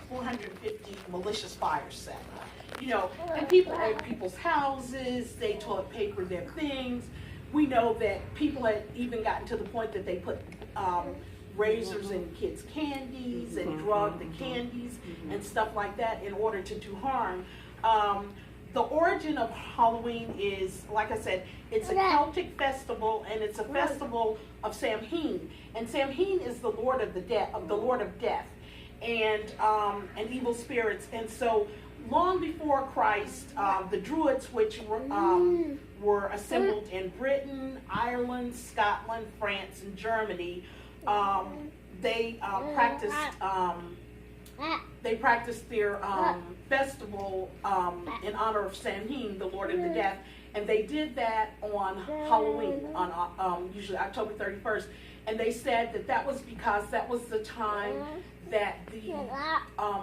450 malicious fires set. You know, and people at people's houses, they toilet paper their things. We know that people had even gotten to the point that they put razors in kids' candies and drug the candies and stuff like that in order to do harm. The origin of Halloween is, like I said, it's a Celtic festival, and it's a festival of Samhain. And Samhain is the Lord of Death, and evil spirits. And so, long before Christ, the Druids, which were assembled in Britain, Ireland, Scotland, France, and Germany, they practiced their festival in honor of Samhain, the Lord of the Death, and they did that on Halloween, on usually October 31st. And they said that that was because that was the time that the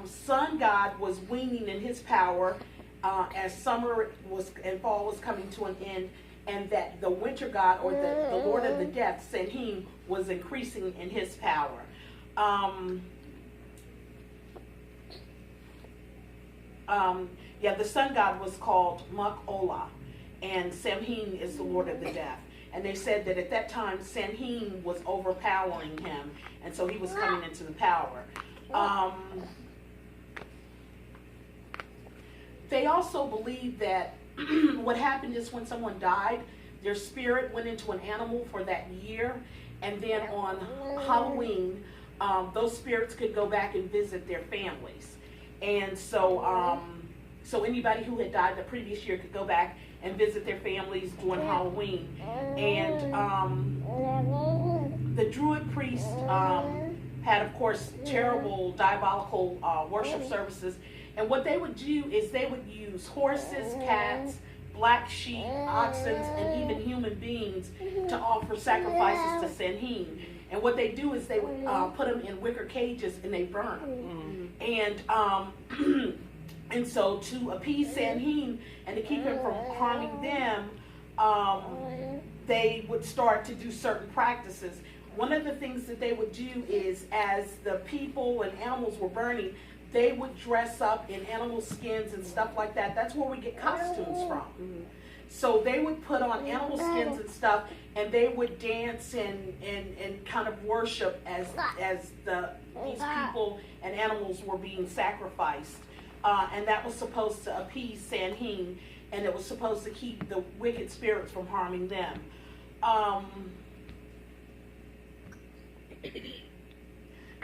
sun god was waning in his power as summer was and fall was coming to an end, and that the winter god, or the Lord of the Death, Samhain, was increasing in his power. The sun god was called Muk Ola, and Samhain is the Lord of the Death. And they said that at that time, Samhain was overpowering him, and so he was coming into the power. They also believe that what happened is when someone died, their spirit went into an animal for that year, and then on Halloween, those spirits could go back and visit their families. And so, so anybody who had died the previous year could go back and visit their families during Halloween. And the Druid priest had, of course, terrible diabolical worship services. And what they would do is they would use horses, cats, black sheep, oxen, and even human beings to offer sacrifices to Samhain. And what they do is they would put them in wicker cages and they burn them. And and so to appease Samhain and to keep him from harming them, they would start to do certain practices. One of the things that they would do is, as the people and animals were burning, they would dress up in animal skins and stuff like that. That's where we get costumes from. So they would put on animal skins and stuff, and they would dance and kind of worship as these people and animals were being sacrificed. And that was supposed to appease Samhain, and it was supposed to keep the wicked spirits from harming them.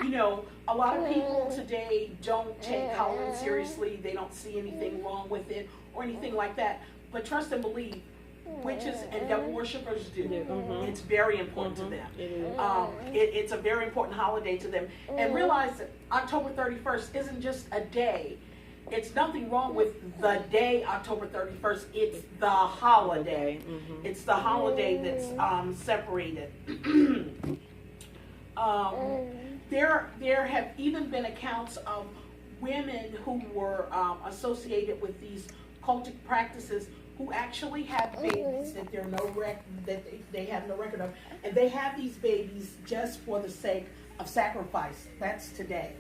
You know, a lot of people today don't take Halloween seriously. They don't see anything wrong with it or anything like that. But trust and believe, witches and devil worshippers do. It's very important to them. It's a very important holiday to them. And realize that October 31st isn't just a day. It's nothing wrong with the day October 31st. It's the holiday. It's the holiday that's separated. There have even been accounts of women who were associated with these cultic practices who actually have babies that they have no record of, and they have these babies just for the sake of sacrifice. That's today,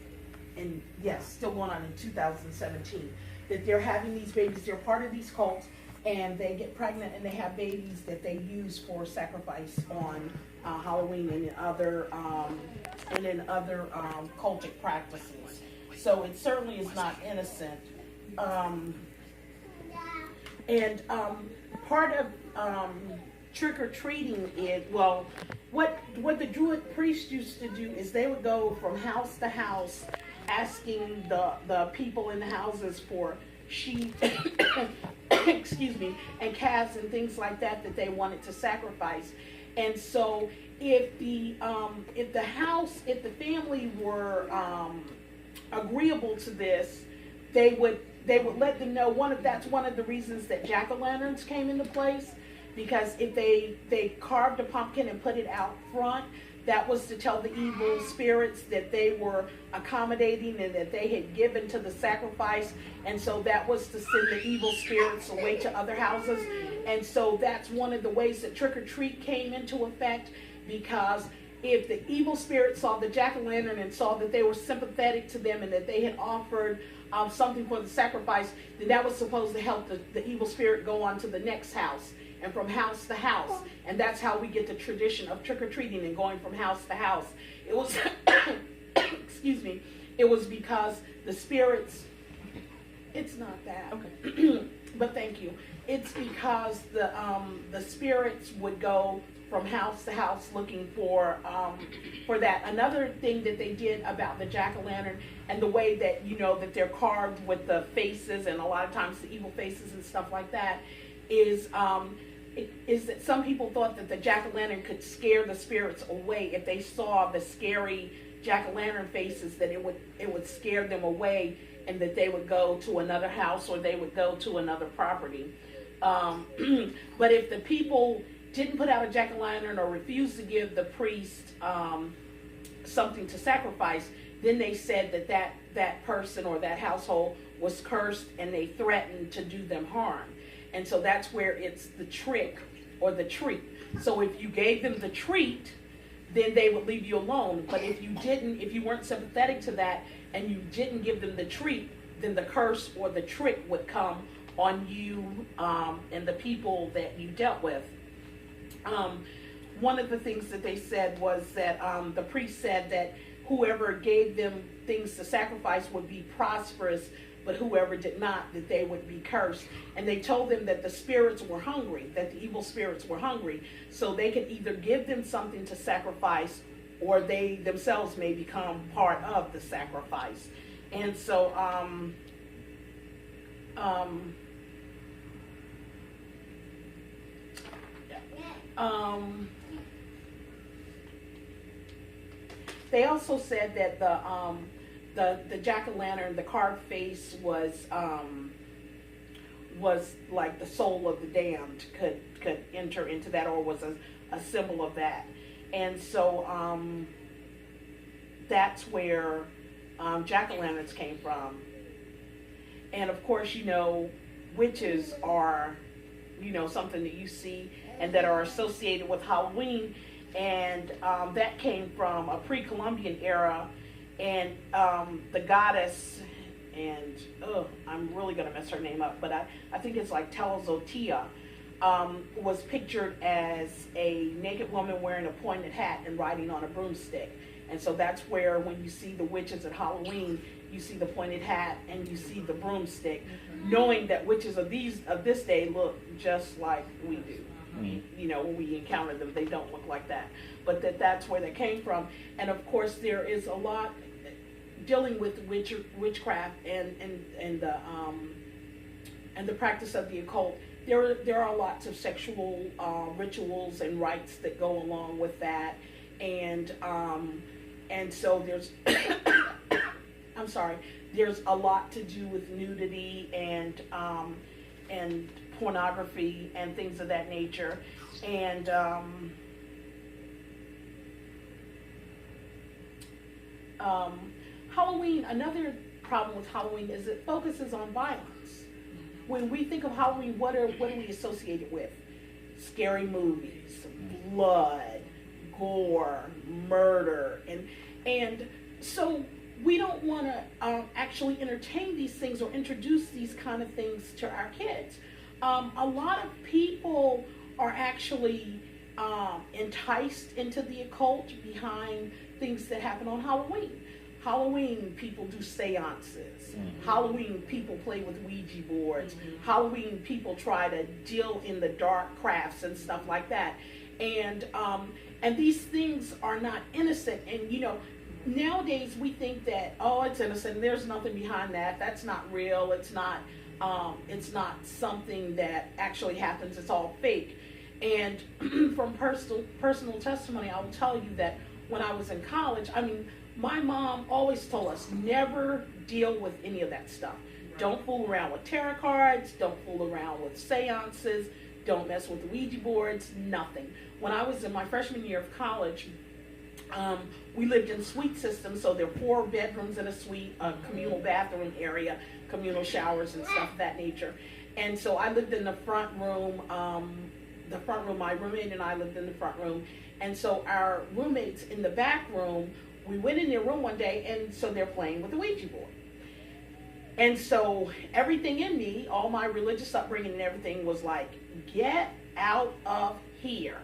and yes, still going on in 2017. That they're having these babies. They're part of these cults, and they get pregnant and they have babies that they use for sacrifice on Halloween and in other cultic practices. So it certainly is not innocent. And part of trick-or-treating is, well, what the Druid priests used to do is they would go from house to house asking the people in the houses for sheep, excuse me, and calves and things like that they wanted to sacrifice. And so if the family were agreeable to this, they would let them know. That's one of the reasons that jack-o'-lanterns came into place, because if they carved a pumpkin and put it out front, that was to tell the evil spirits that they were accommodating and that they had given to the sacrifice, and so that was to send the evil spirits away to other houses. And so that's one of the ways that trick-or-treat came into effect, because if the evil spirit saw the jack-o'-lantern and saw that they were sympathetic to them and that they had offered something for the sacrifice, then that was supposed to help the evil spirit go on to the next house and from house to house. And that's how we get the tradition of trick-or-treating and going from house to house. It was, excuse me, it was because the spirits, it's not that, okay. But thank you. It's because the spirits would go from house to house looking for that. Another thing that they did about the jack-o'-lantern and the way that, you know, that they're carved with the faces and a lot of times the evil faces and stuff like that is that some people thought that the jack-o'-lantern could scare the spirits away. If they saw the scary jack-o'-lantern faces, that it would scare them away and that they would go to another house or they would go to another property. But if the people didn't put out a jack-o'-lantern or refused to give the priest something to sacrifice, then they said that person or that household was cursed and they threatened to do them harm. And so that's where it's the trick or the treat. So if you gave them the treat, then they would leave you alone. But if you didn't, if you weren't sympathetic to that and you didn't give them the treat, then the curse or the trick would come on you and the people that you dealt with. One of the things that they said was that the priest said that whoever gave them things to sacrifice would be prosperous, but whoever did not, that they would be cursed. And they told them that the spirits were hungry, that the evil spirits were hungry, so they could either give them something to sacrifice or they themselves may become part of the sacrifice. And so they also said that the jack-o'-lantern, the carved face was like the soul of the damned could enter into that, or was a symbol of that. And so that's where jack-o'-lanterns came from. And of course, you know, witches are, you know, something that you see and that are associated with Halloween. And that came from a pre-Columbian era. And the goddess, and I'm really going to mess her name up, but I think it's like Telezotea, was pictured as a naked woman wearing a pointed hat and riding on a broomstick. And so that's where when you see the witches at Halloween, you see the pointed hat and you see the broomstick, knowing that witches of this day look just like we do. You know, when we encounter them, they don't look like that. But that's where they came from. And of course, there is a lot dealing with witchcraft and the practice of the occult. There are lots of sexual rituals and rites that go along with that, and so there's I'm sorry, there's a lot to do with nudity and pornography and things of that nature. And Halloween, another problem with Halloween is it focuses on violence. When we think of Halloween, what do we associate it with? Scary movies, blood, gore, murder, and so we don't want to actually entertain these things or introduce these kind of things to our kids. A lot of people are actually enticed into the occult behind things that happen on Halloween. Halloween, people do seances. Halloween, people play with Ouija boards. Halloween, people try to deal in the dark crafts and stuff like that. And these things are not innocent. And, you know, nowadays we think that, oh, it's innocent. There's nothing behind that. That's not real. It's not something that actually happens. It's all fake. And from personal testimony, I will tell you that when I was in college, I mean, my mom always told us, never deal with any of that stuff. Don't fool around with tarot cards. Don't fool around with seances. Don't mess with the Ouija boards. Nothing. When I was in my freshman year of college, we lived in suite systems, so there were 4 bedrooms in a suite, a communal bathroom area, communal showers and stuff of that nature. And so I lived in the front room the front room. My roommate and I lived in the front room. And so our roommates in the back room, we went in their room one day, and so they're playing with the Ouija board. And so everything in me, all my religious upbringing and everything was like, get out of here.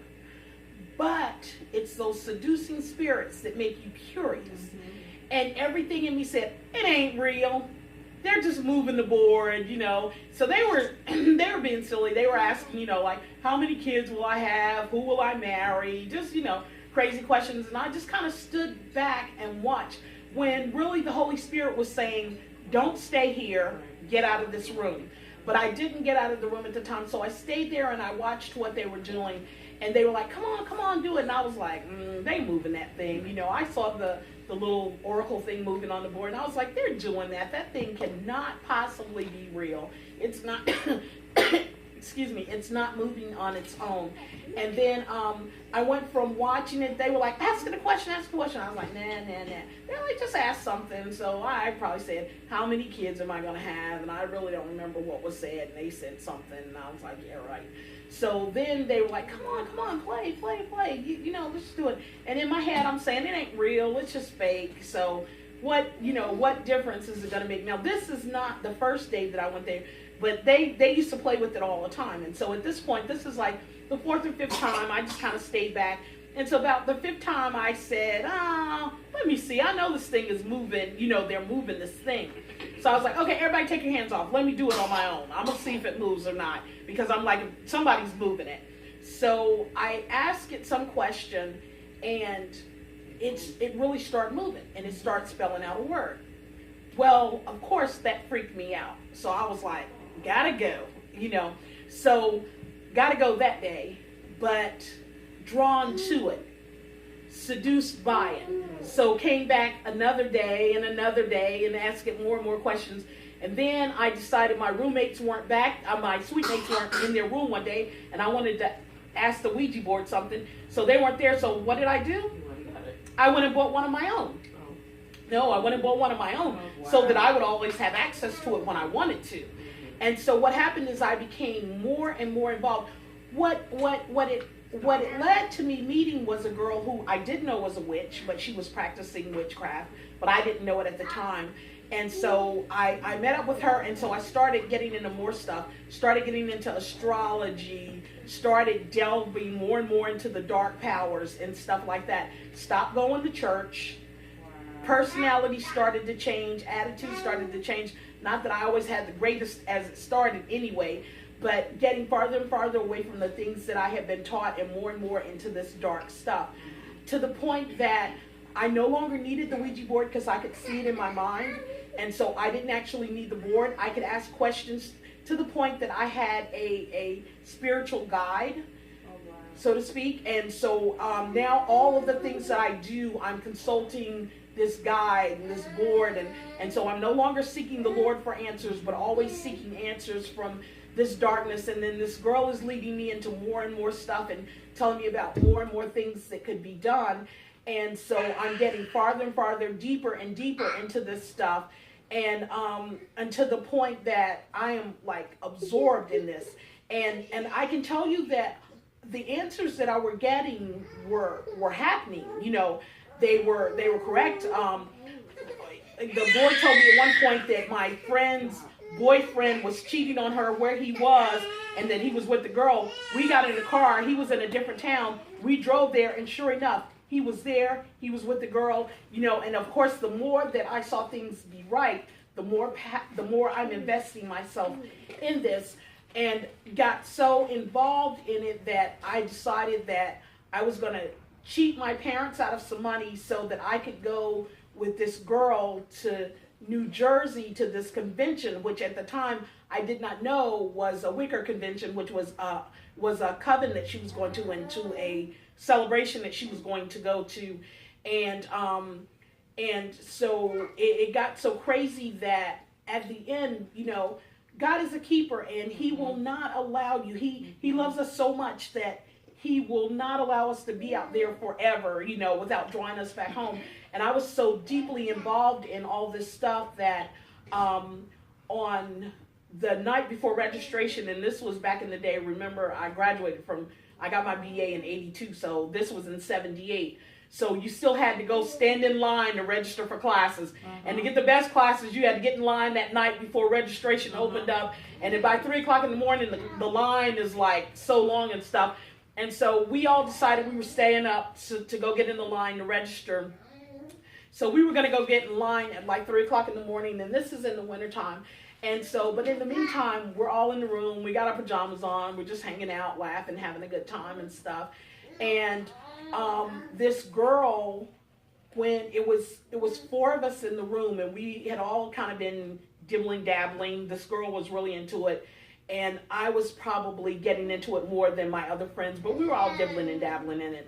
But it's those seducing spirits that make you curious. Mm-hmm. And everything in me said, it ain't real. They're just moving the board, you know. So they were being silly. They were asking, you know, like, how many kids will I have? Who will I marry? Just, you know, crazy questions. And I just kind of stood back and watched when really the Holy Spirit was saying, don't stay here, get out of this room. But I didn't get out of the room at the time, so I stayed there and I watched what they were doing. And they were like, come on, do it. And I was like, they moving that thing. You know, I saw the little oracle thing moving on the board, and I was like, they're doing that. That thing cannot possibly be real. It's not, excuse me, it's not moving on its own. And then I went from watching it, they were like, ask it a question. I was like, nah. They're like, just ask something. So I probably said, how many kids am I going to have? And I really don't remember what was said. And they said something, and I was like, yeah, right. So then they were like, come on, play. You know, let's do it. And in my head, I'm saying, it ain't real. It's just fake. So what difference is it going to make? Now, this is not the first day that I went there, but they used to play with it all the time. And so at this point, this is like the fourth or fifth time, I just kind of stayed back. And so about the fifth time, I said, let me see. I know this thing is moving. You know, they're moving this thing. So I was like, okay, everybody take your hands off. Let me do it on my own. I'm going to see if it moves or not. Because I'm like, somebody's moving it. So I asked it some question, and it really started moving. And it started spelling out a word. Well, of course, that freaked me out. So I was like, gotta go. You know, so gotta go that day. But drawn to it, seduced by it. So came back another day and asked it more and more questions. And then I decided my roommates weren't back, my suite mates weren't in their room one day, and I wanted to ask the Ouija board something. So they weren't there, so what did I do? I went and bought one of my own. No, I went and bought one of my own so that I would always have access to it when I wanted to. And so what happened is I became more and more involved. What it led to me meeting was a girl who I did know was a witch, but she was practicing witchcraft, but I didn't know it at the time. And so I met up with her, and so I started getting into more stuff, started getting into astrology, started delving more and more into the dark powers and stuff like that. Stopped going to church. Personality started to change. Attitude started to change. Not that I always had the greatest as it started anyway, but getting farther and farther away from the things that I had been taught and more into this dark stuff. To the point that I no longer needed the Ouija board because I could see it in my mind. And so I didn't actually need the board. I could ask questions to the point that I had a spiritual guide, so to speak. And so now all of the things that I do, I'm consulting this guide and this board. And so I'm no longer seeking the Lord for answers, but always seeking answers from this darkness. And then this girl is leading me into more and more stuff and telling me about more and more things that could be done. And so I'm getting farther and farther, deeper and deeper into this stuff. And to the point that I am like absorbed in this. And I can tell you that the answers that I were getting were happening. You know, they were correct. The boy told me at one point that my friend's boyfriend was cheating on her where he was, and that he was with the girl. We got in the car. He was in a different town. We drove there, and sure enough, he was there. He was with the girl. You know, and of course, the more that I saw things be right, the more I'm investing myself in this, and got so involved in it that I decided that I was going to cheat my parents out of some money so that I could go with this girl to New Jersey to this convention, which at the time I did not know was a Wicca convention, which was a coven that she was going to, and to a celebration that she was going to go to. And so it got so crazy that at the end, you know, God is a keeper, and he will not allow you. He loves us so much that he will not allow us to be out there forever, you know, without drawing us back home. And I was so deeply involved in all this stuff that on the night before registration, and this was back in the day. Remember, I got my BA in 82, so this was in 78. So you still had to go stand in line to register for classes. And to get the best classes, you had to get in line that night before registration opened up. And then by 3 o'clock in the morning, the line is like so long and stuff. And so we all decided we were staying up to go get in the line to register. So we were going to go get in line at like 3 o'clock in the morning, and this is in the wintertime. And so, but in the meantime, we're all in the room. We got our pajamas on. We're just hanging out, laughing, having a good time and stuff. And this girl, when it was 4 of us in the room, and we had all kind of been dibbling dabbling. This girl was really into it, and I was probably getting into it more than my other friends, but we were all dibbling and dabbling in it.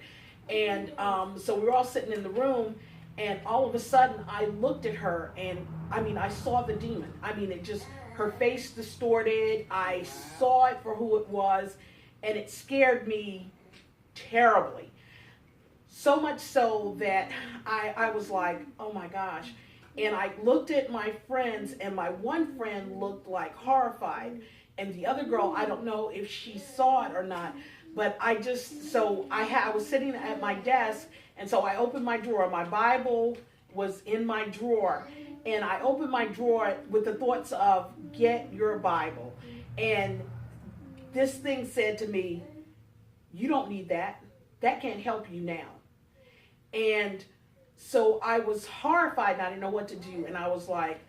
And so we were all sitting in the room, and all of a sudden I looked at her, and I mean, I saw the demon. I mean, her face distorted. I saw it for who it was, and it scared me terribly. So much so that I was like, oh my gosh. And I looked at my friends, and my one friend looked like horrified. And the other girl, I don't know if she saw it or not, but I was sitting at my desk, and so I opened my drawer. My Bible was in my drawer, and I opened my drawer with the thoughts of, get your Bible. And this thing said to me, you don't need that. That can't help you now. And so I was horrified, and I didn't know what to do. And I was like,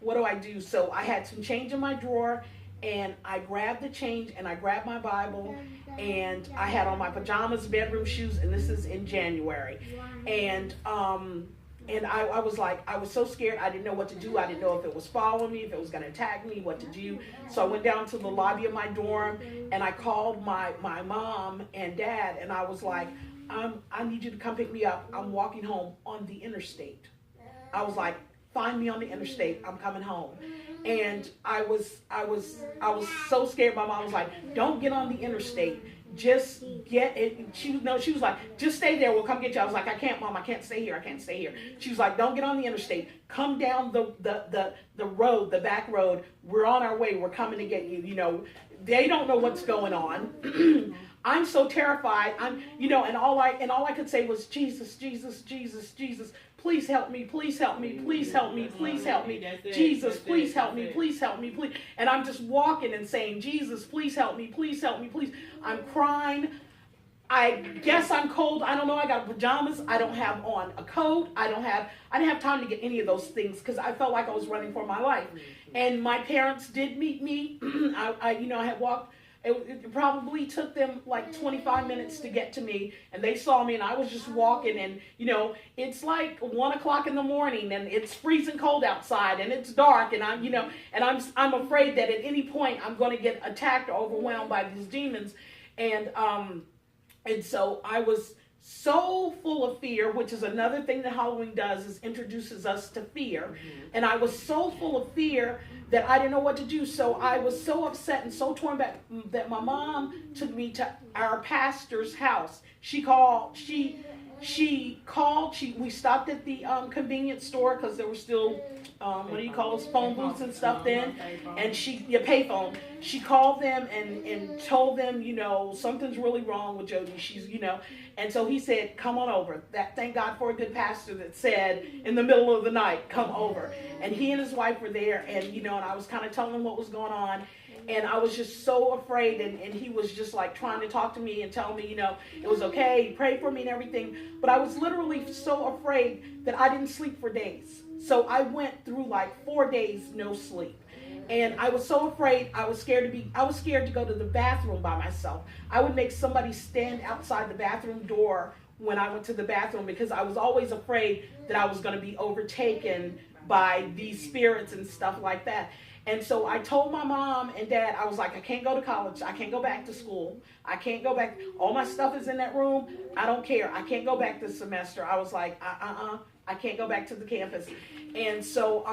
what do I do? So I had some change in my drawer, and I grabbed the change, and I grabbed my Bible, and I had on my pajamas, bedroom shoes, and this is in January. And I was like, I was so scared. I didn't know what to do. I didn't know if it was following me, if it was going to attack me, what to do. So I went down to the lobby of my dorm, and I called my mom and dad, and I was like, I need you to come pick me up. I'm walking home on the interstate. I was like, find me on the interstate. I'm coming home. And I was so scared. My mom was like, don't get on the interstate. Just get it. She was like, just stay there. We'll come get you. I was like, I can't, Mom. I can't stay here. I can't stay here. She was like, don't get on the interstate. Come down the road, the back road. We're on our way. We're coming to get you. You know, they don't know what's going on. I'm so terrified. And all I could say was, Jesus, Jesus, Jesus, Jesus. Please help me, please help me, please help me, please help me. Jesus, please help me, please help me, please. And I'm just walking and saying, Jesus, please help me, please help me, please. I'm crying. I guess I'm cold. I don't know. I got pajamas. I don't have on a coat. I didn't have time to get any of those things because I felt like I was running for my life. And my parents did meet me. I had walked. It probably took them like 25 minutes to get to me, and they saw me, and I was just walking, and it's like 1 o'clock in the morning, and it's freezing cold outside, and it's dark, and I'm afraid that at any point I'm going to get attacked or overwhelmed by these demons, and so I was so full of fear, which is another thing that Halloween does, is introduces us to fear. And I was so full of fear that I didn't know what to do. So I was so upset and so torn back that my mom took me to our pastor's house. We stopped at the convenience store because there were still, phone booths and stuff then. And payphone. She called them and told them, something's really wrong with Jodi. She's, and so he said, come on over. Thank God for a good pastor that said in the middle of the night, come over. And he and his wife were there, and, and I was kind of telling him what was going on. And I was just so afraid, and he was just like trying to talk to me and tell me, it was okay, he prayed for me and everything. But I was literally so afraid that I didn't sleep for days. So I went through like 4 days, no sleep. And I was so afraid, I was scared to go to the bathroom by myself. I would make somebody stand outside the bathroom door when I went to the bathroom because I was always afraid that I was going to be overtaken by these spirits and stuff like that. And so I told my mom and dad, I was like, I can't go to college. I can't go back to school. I can't go back. All my stuff is in that room. I don't care. I can't go back this semester. I was like, I can't go back to the campus. And so,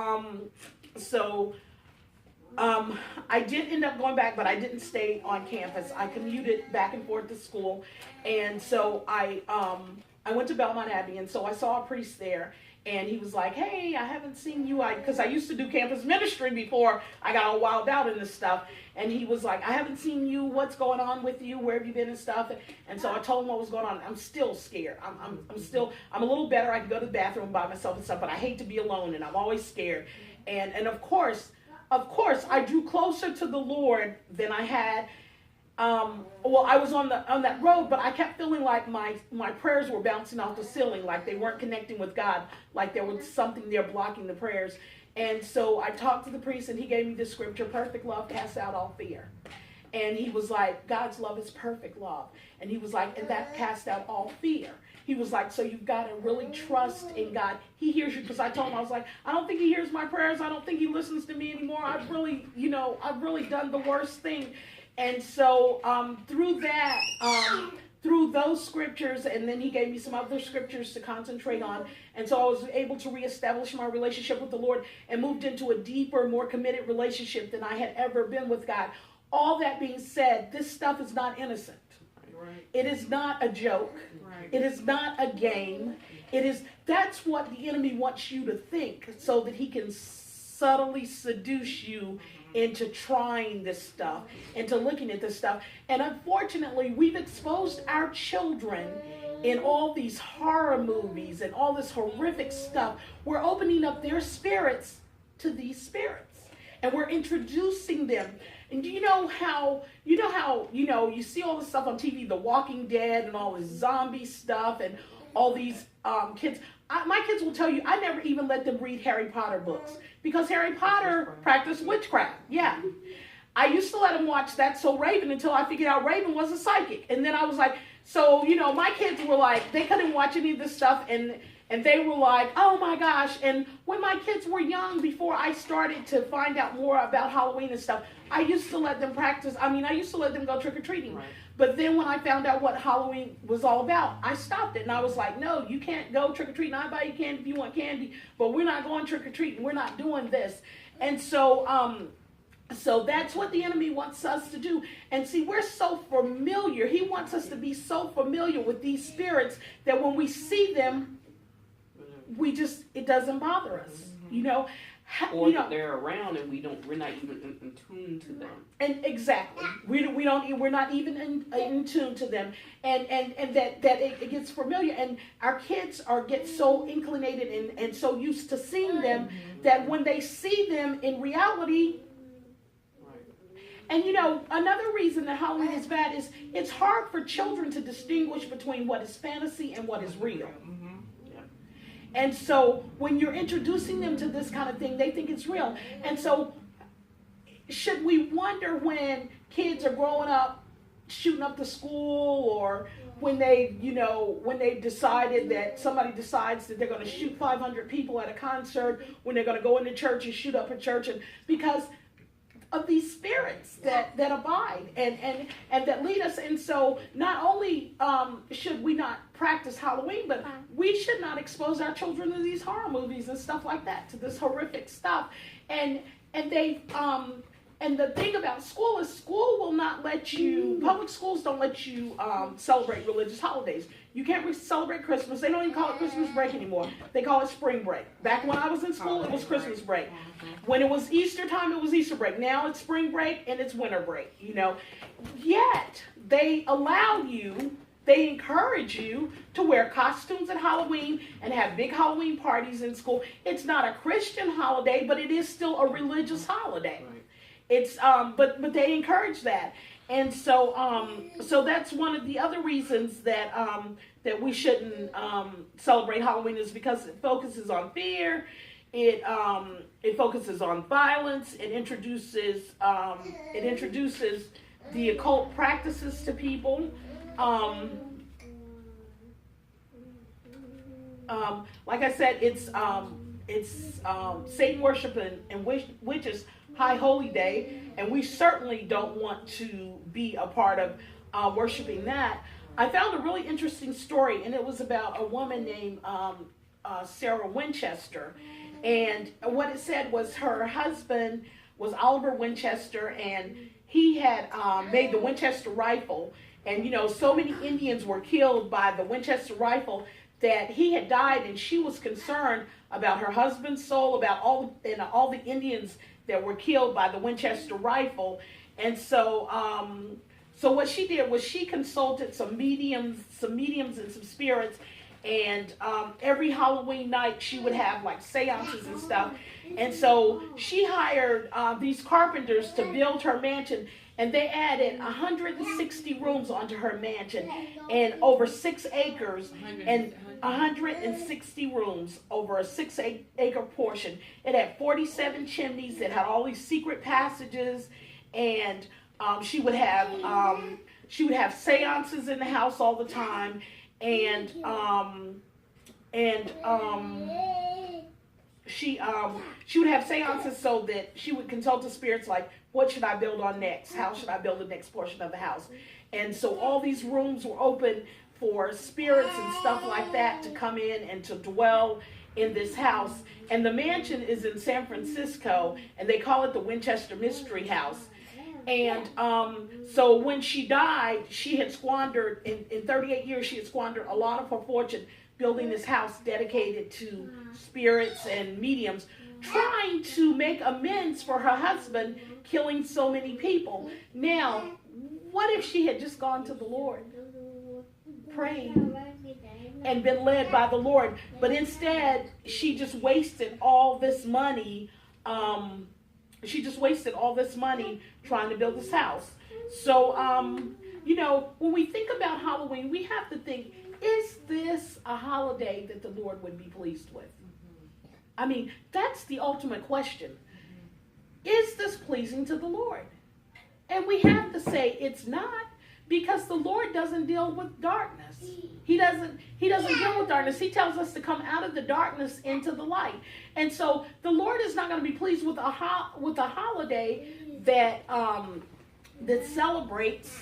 I did end up going back, but I didn't stay on campus. I commuted back and forth to school. And so I went to Belmont Abbey, and so I saw a priest there. And he was like, hey, I haven't seen you. Because I used to do campus ministry before I got all wild out in this stuff. And he was like, I haven't seen you. What's going on with you? Where have you been and stuff? And so I told him what was going on. I'm still scared. I'm a little better. I can go to the bathroom by myself and stuff, but I hate to be alone, and I'm always scared. And of course, I drew closer to the Lord than I had. I was on that road, but I kept feeling like my prayers were bouncing off the ceiling, like they weren't connecting with God, like there was something there blocking the prayers. And so I talked to the priest, and he gave me this scripture: perfect love casts out all fear. And he was like, God's love is perfect love. And he was like, and that casts out all fear. He was like, so you've got to really trust in God. He hears you. Because I told him, I was like, I don't think he hears my prayers. I don't think he listens to me anymore. I've really done the worst thing. And so through those scriptures, and then he gave me some other scriptures to concentrate on. And so I was able to reestablish my relationship with the Lord and moved into a deeper, more committed relationship than I had ever been with God. All that being said, this stuff is not innocent. Right. It is not a joke. Right. It is not a game. That's what the enemy wants you to think, so that he can subtly seduce you into trying this stuff, into looking at this stuff. And unfortunately, we've exposed our children in all these horror movies and all this horrific stuff. We're opening up their spirits to these spirits, and we're introducing them. And you see all this stuff on TV, The Walking Dead and all this zombie stuff and all these kids. My kids will tell you, I never even let them read Harry Potter books, because Harry Potter practiced witchcraft. Yeah. I used to let them watch That's So Raven until I figured out Raven was a psychic. And then I was like, so, my kids were like, they couldn't watch any of this stuff, and they were like, oh my gosh. And when my kids were young, before I started to find out more about Halloween and stuff, I used to let them practice. I used to let them go trick-or-treating. Right. But then when I found out what Halloween was all about, I stopped it. And I was like, no, you can't go trick-or-treating. I'll buy you candy if you want candy, but we're not going trick-or-treating. We're not doing this. And so that's what the enemy wants us to do. And see, we're so familiar. He wants us to be so familiar with these spirits that when we see them, it doesn't bother us, Or they're around and we're not even in tune to them. And exactly, we're not even in tune to them, and that it gets familiar, and our kids get so inclinated and so used to seeing them that when they see them in reality. And another reason that Halloween is bad is it's hard for children to distinguish between what is fantasy and what is real. And so when you're introducing them to this kind of thing, they think it's real. And so should we wonder when kids are growing up shooting up the school, or when they've decided that somebody decides that they're going to shoot 500 people at a concert, when they're going to go into church and shoot up a church, and because of these spirits that abide and that lead us. And so not only should we not practice Halloween, but we should not expose our children to these horror movies and stuff like that, to this horrific stuff. And the thing about school is school will not let you, public schools don't let you celebrate religious holidays. You can't celebrate Christmas. They don't even call it Christmas break anymore. They call it spring break. Back when I was in school, it was Christmas break. When it was Easter time, it was Easter break. Now it's spring break and it's winter break, Yet, they encourage you to wear costumes at Halloween and have big Halloween parties in school. It's not a Christian holiday, but it is still a religious holiday. Right. It's but they encourage that. And so that's one of the other reasons that we shouldn't celebrate Halloween, is because it focuses on fear, it focuses on violence, it introduces the occult practices to people. Like I said, it's Satan worship and witches' high holy day, and we certainly don't want to be a part of worshiping that. I found a really interesting story, and it was about a woman named Sarah Winchester. And what it said was her husband was Oliver Winchester, and he had made the Winchester rifle. And, so many Indians were killed by the Winchester rifle that he had died, and she was concerned about her husband's soul, about all the Indians that were killed by the Winchester rifle. And so so what she did was she consulted some mediums and some spirits, and every Halloween night she would have like seances and stuff. And so she hired these carpenters to build her mansion, and they added 160 rooms onto her mansion, and over 6 acres, and 160 rooms over a 6-acre portion. It had 47 chimneys. It had all these secret passages, and she would have seances in the house all the time, and she would have seances so that she would consult the spirits, like, what should I build on next? How should I build the next portion of the house? And so all these rooms were open for spirits and stuff like that to come in and to dwell in this house. And the mansion is in San Francisco, and they call it the Winchester Mystery House. And so when she died, she had squandered, in 38 years, she had squandered a lot of her fortune building this house dedicated to spirits and mediums, trying to make amends for her husband killing so many people. Now, what if she had just gone to the Lord, prayed, and been led by the Lord? But instead, she just wasted all this money. She just wasted all this money trying to build this house. So, when we think about Halloween, we have to think, is this a holiday that the Lord would be pleased with? I mean, that's the ultimate question. Is this pleasing to the Lord? And we have to say it's not, because the Lord doesn't deal with darkness. He doesn't deal with darkness. He tells us to come out of the darkness into the light. And so the Lord is not going to be pleased with a holiday that that celebrates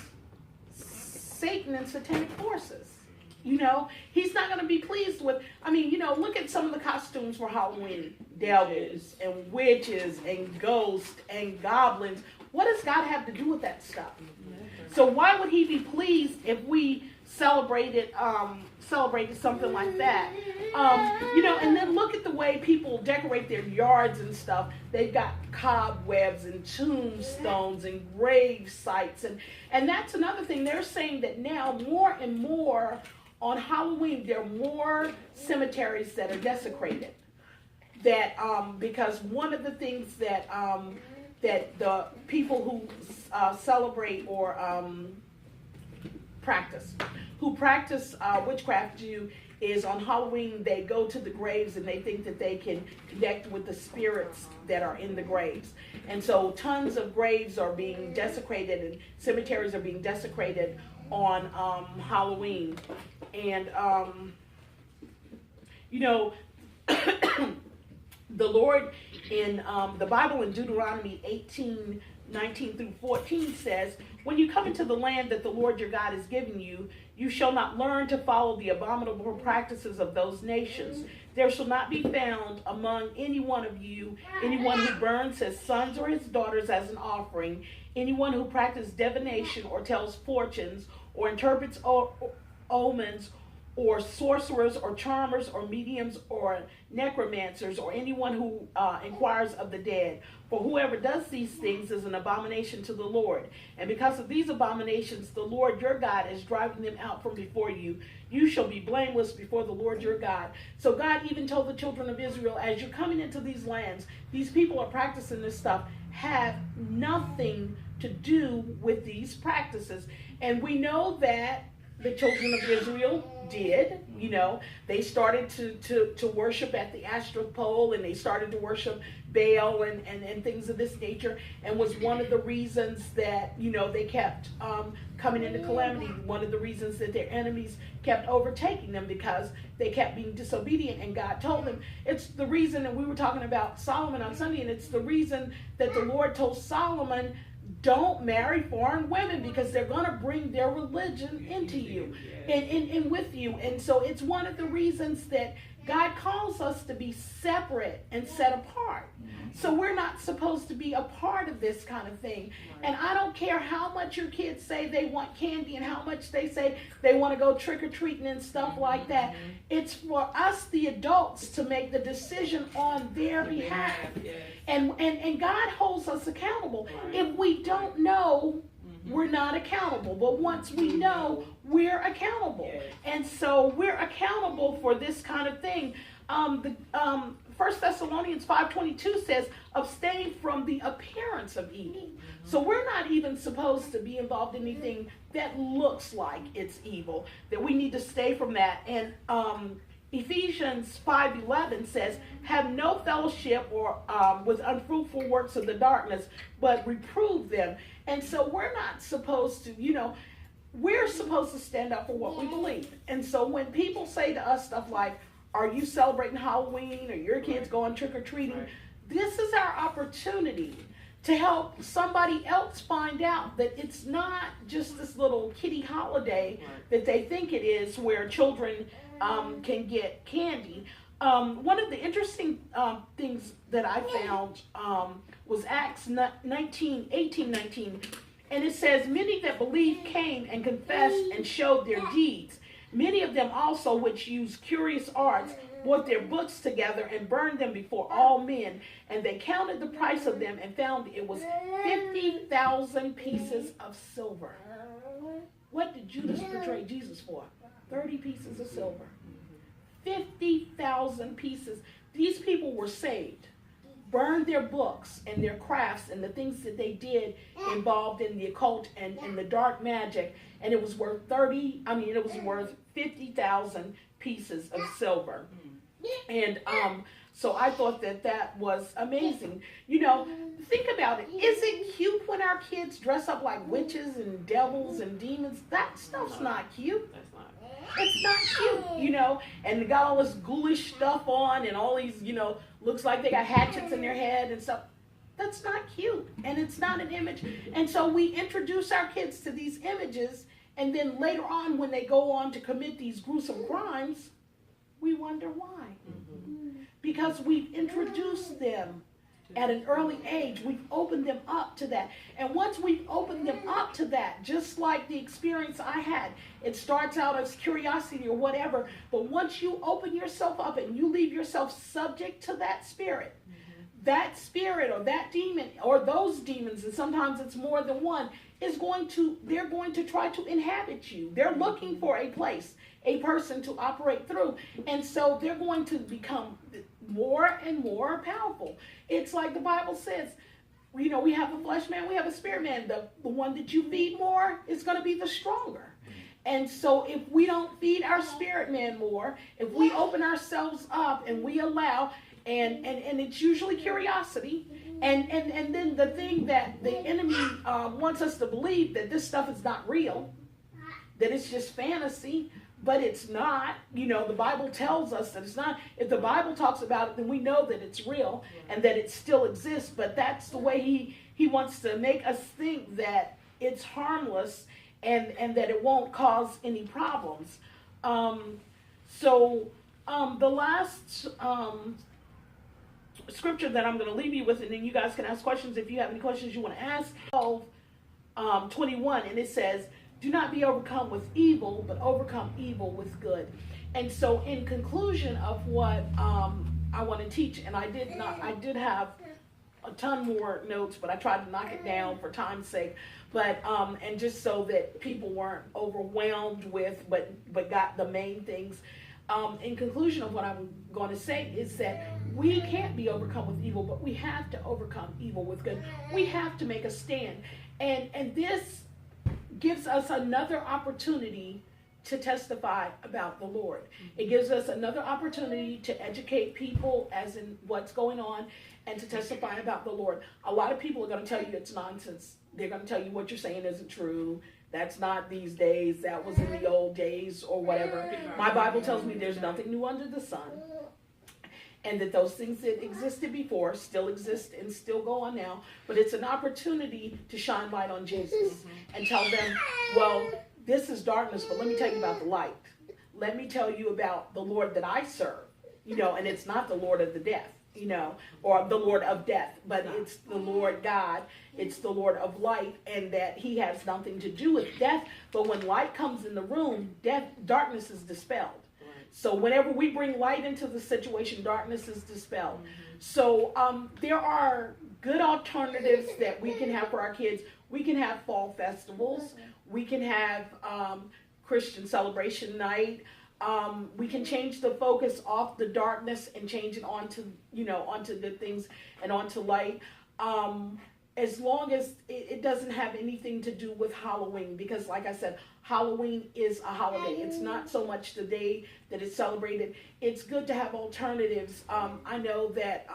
Satan and satanic forces. He's not going to be pleased with, look at some of the costumes for Halloween. Devils and witches and ghosts and goblins. What does God have to do with that stuff? So why would he be pleased if we celebrated something like that? And then look at the way people decorate their yards and stuff. They've got cobwebs and tombstones and grave sites. And that's another thing. They're saying that now more and more on Halloween, there are more cemeteries that are desecrated. That because one of the things that the people who celebrate or practice witchcraft do is on Halloween they go to the graves and they think that they can connect with the spirits that are in the graves. And so tons of graves are being desecrated and cemeteries are being desecrated on Halloween. And the Lord in the Bible in Deuteronomy 18:19-14 says, when you come into the land that the Lord your God is giving you, you shall not learn to follow the abominable practices of those nations. There shall not be found among any one of you anyone who burns his sons or his daughters as an offering, anyone who practices divination or tells fortunes or interprets omens, or sorcerers or charmers or mediums or necromancers, or anyone who inquires of the dead. For whoever does these things is an abomination to the Lord. And because of these abominations, the Lord your God is driving them out from before you. You shall be blameless before the Lord your God. So God even told the children of Israel, as you're coming into these lands, these people are practicing this stuff, have nothing to do with these practices. And we know that the children of Israel did. They started to worship at the Ashtoreth pole, and they started to worship Baal and things of this nature, and was one of the reasons that they kept coming into calamity. One of the reasons that their enemies kept overtaking them, because they kept being disobedient. And God told them, it's the reason, and we were talking about Solomon on Sunday, and it's the reason that the Lord told Solomon, don't marry foreign women, because they're going to bring their religion into you and with you. And so it's one of the reasons that God calls us to be separate and set apart. So we're not supposed to be a part of this kind of thing. And I don't care how much your kids say they want candy and how much they say they want to go trick-or-treating and stuff like that. It's for us, the adults, to make the decision on their behalf. And God holds us accountable. If we don't know, we're not accountable. But once we know, we're accountable. And so we're accountable for this kind of thing. 1 Thessalonians 5:22 says, abstain from the appearance of evil. So we're not even supposed to be involved in anything that looks like it's evil, that we need to stay from that. And Ephesians 5:11 says, have no fellowship or with unfruitful works of the darkness, but reprove them. And so we're not supposed to, we're supposed to stand up for what we believe. And so when people say to us stuff like, are you celebrating Halloween or your kids going trick-or-treating? This is our opportunity to help somebody else find out that it's not just this little kiddie holiday that they think it is, where children can get candy. One of the interesting things that I found was Acts 18:19, and it says, many that believed came and confessed and showed their deeds. Many of them also, which used curious arts, brought their books together and burned them before all men. And they counted the price of them and found it was 50,000 pieces of silver. What did Judas betray Jesus for? 30 pieces of silver. 50,000 pieces. These people were saved, burned their books and their crafts and the things that they did involved in the occult and the dark magic, and it was worth 50,000 pieces of silver. And so I thought that was amazing. Think about it. Is it cute when our kids dress up like witches and devils and demons? That stuff's not cute. It's not cute, and they got all this ghoulish stuff on and all these, looks like they got hatchets in their head and stuff. That's not cute, and it's not an image. And so we introduce our kids to these images, and then later on when they go on to commit these gruesome crimes, we wonder why. Because we've introduced them at an early age. We've opened them up to that. And once we've opened them up to that, just like the experience I had, it starts out as curiosity or whatever, but once you open yourself up and you leave yourself subject to that spirit or that demon or those demons, and sometimes it's more than one, they're going to try to inhabit you. They're looking for a place, a person to operate through. And so they're going to become more and more powerful. It's like the Bible says, we have a flesh man, we have a spirit man. The one that you feed more is going to be the stronger. And so if we don't feed our spirit man more, if we open ourselves up and we allow, and it's usually curiosity, and then the thing that the enemy wants us to believe, that this stuff is not real, that it's just fantasy, but it's not. The Bible tells us that it's not. If the Bible talks about it, then we know that it's real and that it still exists, but that's the way he wants to make us think that it's harmless and that it won't cause any problems. The last scripture that I'm going to leave you with, and then you guys can ask questions if you have any questions you want to ask. 12:21, and it says, do not be overcome with evil, but overcome evil with good. And so in conclusion of what I want to teach, and I did have a ton more notes, but I tried to knock it down for time's sake. But and just so that people weren't overwhelmed with, but got the main things. In conclusion of what I'm going to say is that we can't be overcome with evil, but we have to overcome evil with good. We have to make a stand, and this gives us another opportunity to testify about the Lord. It gives us another opportunity to educate people as in what's going on and to testify about the Lord. A lot of people are going to tell you it's nonsense. They're going to tell you what you're saying isn't true. That's not these days. That was in the old days or whatever. My Bible tells me there's nothing new under the sun. And that those things that existed before still exist and still go on now. But it's an opportunity to shine light on Jesus and tell them, well, this is darkness, but let me tell you about the light. Let me tell you about the Lord that I serve. and it's not the Lord of the death, or the Lord of death, but it's the Lord God, it's the Lord of light, and that he has nothing to do with death. But when light comes in the room, darkness is dispelled. So whenever we bring light into the situation, darkness is dispelled. So there are good alternatives that we can have for our kids. We can have fall festivals. We can have Christian celebration night. We can change the focus off the darkness and change it onto good things and onto light. As long as it doesn't have anything to do with Halloween, because like I said, Halloween is a holiday. It's not so much the day that it's celebrated. It's good to have alternatives. I know that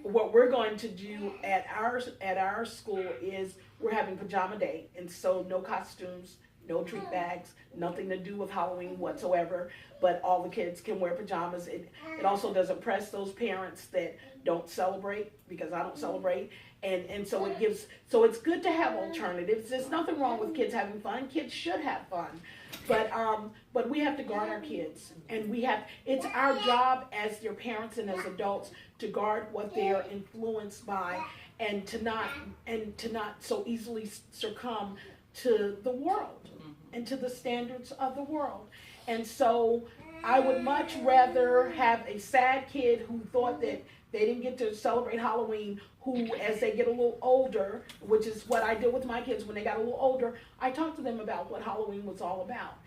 what we're going to do at our school is we're having pajama day, and so no costumes, no treat bags, nothing to do with Halloween whatsoever, but all the kids can wear pajamas. It also does impress those parents that don't celebrate, because I don't celebrate, and so it's good to have alternatives. There's nothing wrong with kids having fun. Kids should have fun, but we have to guard our kids, and it's our job as their parents and as adults to guard what they are influenced by, and to not so easily succumb to the world and to the standards of the world. And so I would much rather have a sad kid who thought that they didn't get to celebrate Halloween, who, as they get a little older, which is what I did with my kids when they got a little older, I talked to them about what Halloween was all about.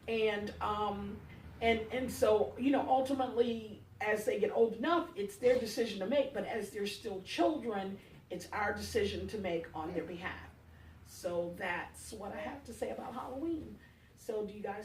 And so, ultimately, as they get old enough, it's their decision to make, but as they're still children, it's our decision to make on their behalf. So that's what I have to say about Halloween. So do you guys have